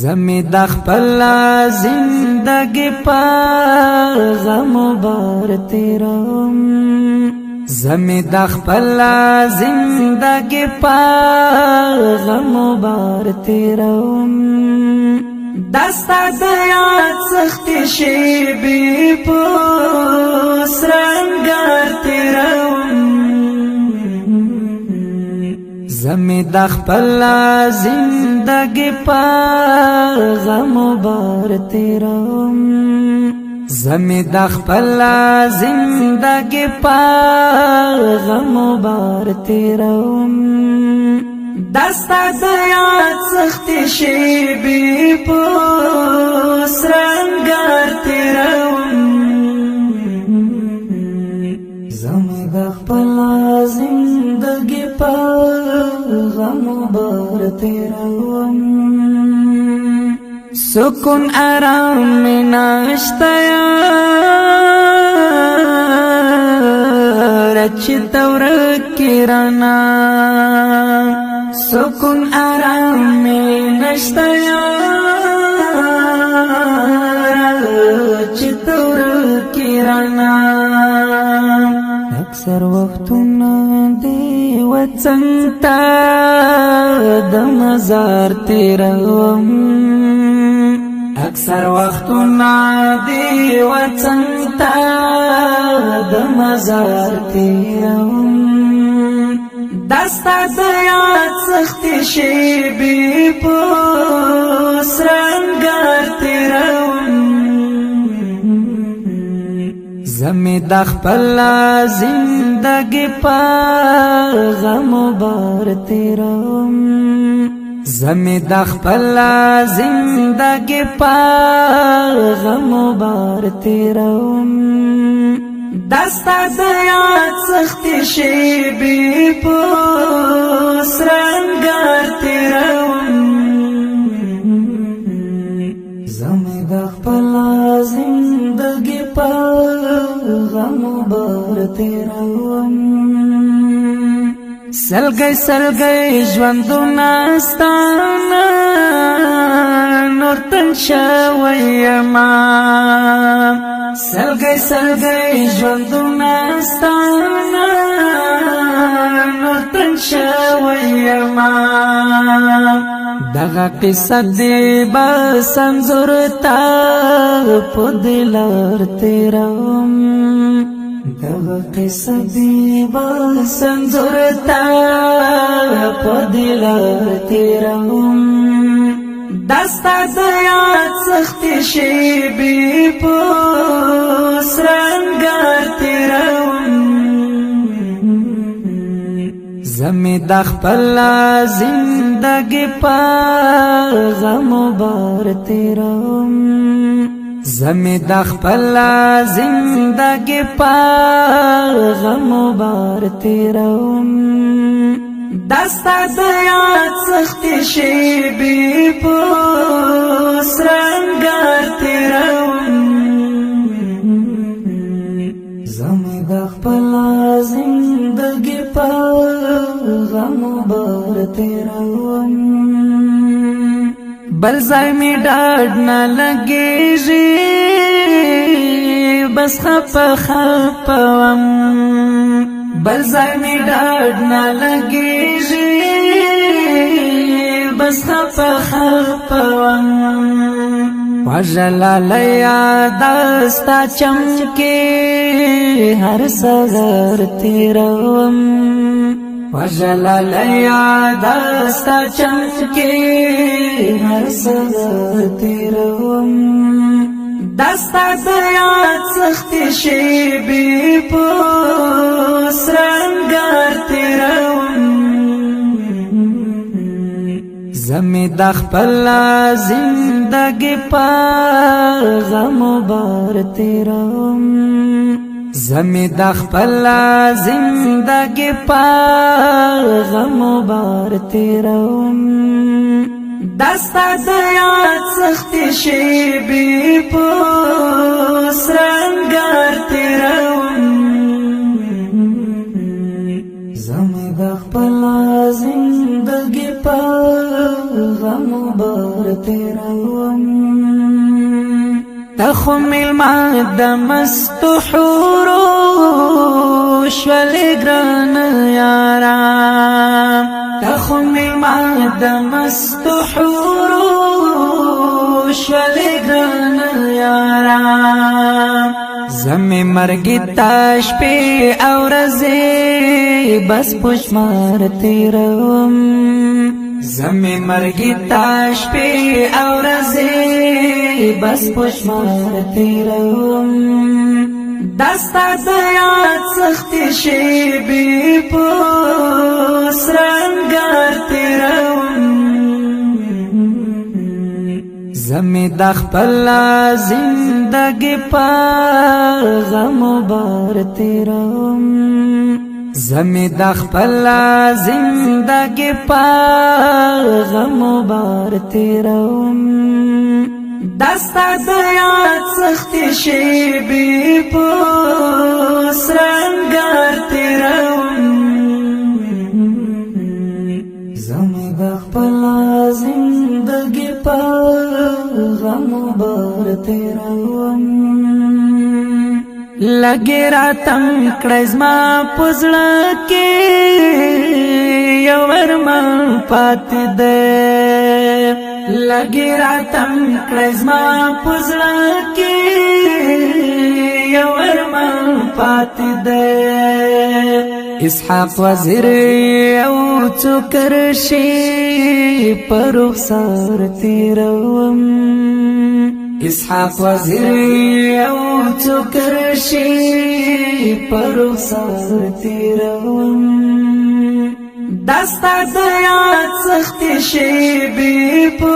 زمی د خپل زندگی په غم بار تیرم زمی د خپل زندگی په غم بار تیرم دستا د یاد سخت شی بی په سرنګار تیرم زمی د خپل زندگی په غم بار تیرم زمی د خپل زندگی په غم بار تیرم دستا د یاد سخت شی بی په سرنګار تیرم زمی د خپل زندگی په غم بار تیرم سکون آرام میں ناشتا رچ تورکی رانا سکون آرام میں ناشتا رچ تورکی رانا اکثر وختونه دی وطن تا د مزار تیرم اکثر وختونه دی وطن تا د مزار تیرم دستا د یاد سخت شی بی په سرنګار تیرم زمی د خپل زندگی په غم بار تیرم زمی د خپل زندگی په غم بار تیرم دستا د یاد سخت شی بی په سرنګار تیرم زمی د خپل زندگی په غم بار تیرم سلګي ژوندونه ستانه نور تن شویما سلګي ژوندونه ستانه نور تن شویما دغه قصه دی بسنزور تا په دلار تیرم دغه قصه دی بسنزور تا په دلار تیرم دستا د یاد سخت شی بی په سرنګار تیرم زمی د خپل زندگی په غم بار تیرم زمی د خپل زندگی په غم بار تیرم دستا د یاد سخت شی بی په سرنګار تیرم زمی د خپل زندگی په غم بار تیرم بل ځای می ډاډ نه لګیږي بس خپم بل ځای می ډاډ نه لګیږي بس خپم وجلا لیا دستا چمکي هر سحر تیرم وجلا لیا دستا چمکي هر سحر تیرم دستا د یاد سخت شی بی په سرنګار تیرم زمی د خپل زندگی په غم بار تیرم زمی د خپل زندگی په غم بار تیرم دستا د یاد سخت شی بی په سرنګار تیرم زمی د خپل زندگی په غم بار تیروم تخم المعد مستحورو شولی گران یارام تخم المعد مستحورو شولی گران یارام زمی مرگی تاش پی او رزی بس پشمار تیروم زمی مرگی تاش پی او رزی بس پشمار تیروم دستا دیاد سختی شیبی پوس رنگار تیروم زمی دخپل زندگی پا غم بار تیروم زمی دخپل زندگی پا غم بار تیروم دستا دیاد سختی شیبی پوس رنگار تیروم زمی دخپل زندگی پا غم بار تیروم لگی راتم کڑیز ما پزڑا کی یو ورمان پاتی دے لگی راتم کڑیز ما پزڑا کی یو ورمان پاتی دے اسحاق وزیر یو چکر شی پر رخسار تیروم اسحاق وزیر یو چکر شی پر رخسار تیروم دستا دیاد سختی شیبی پو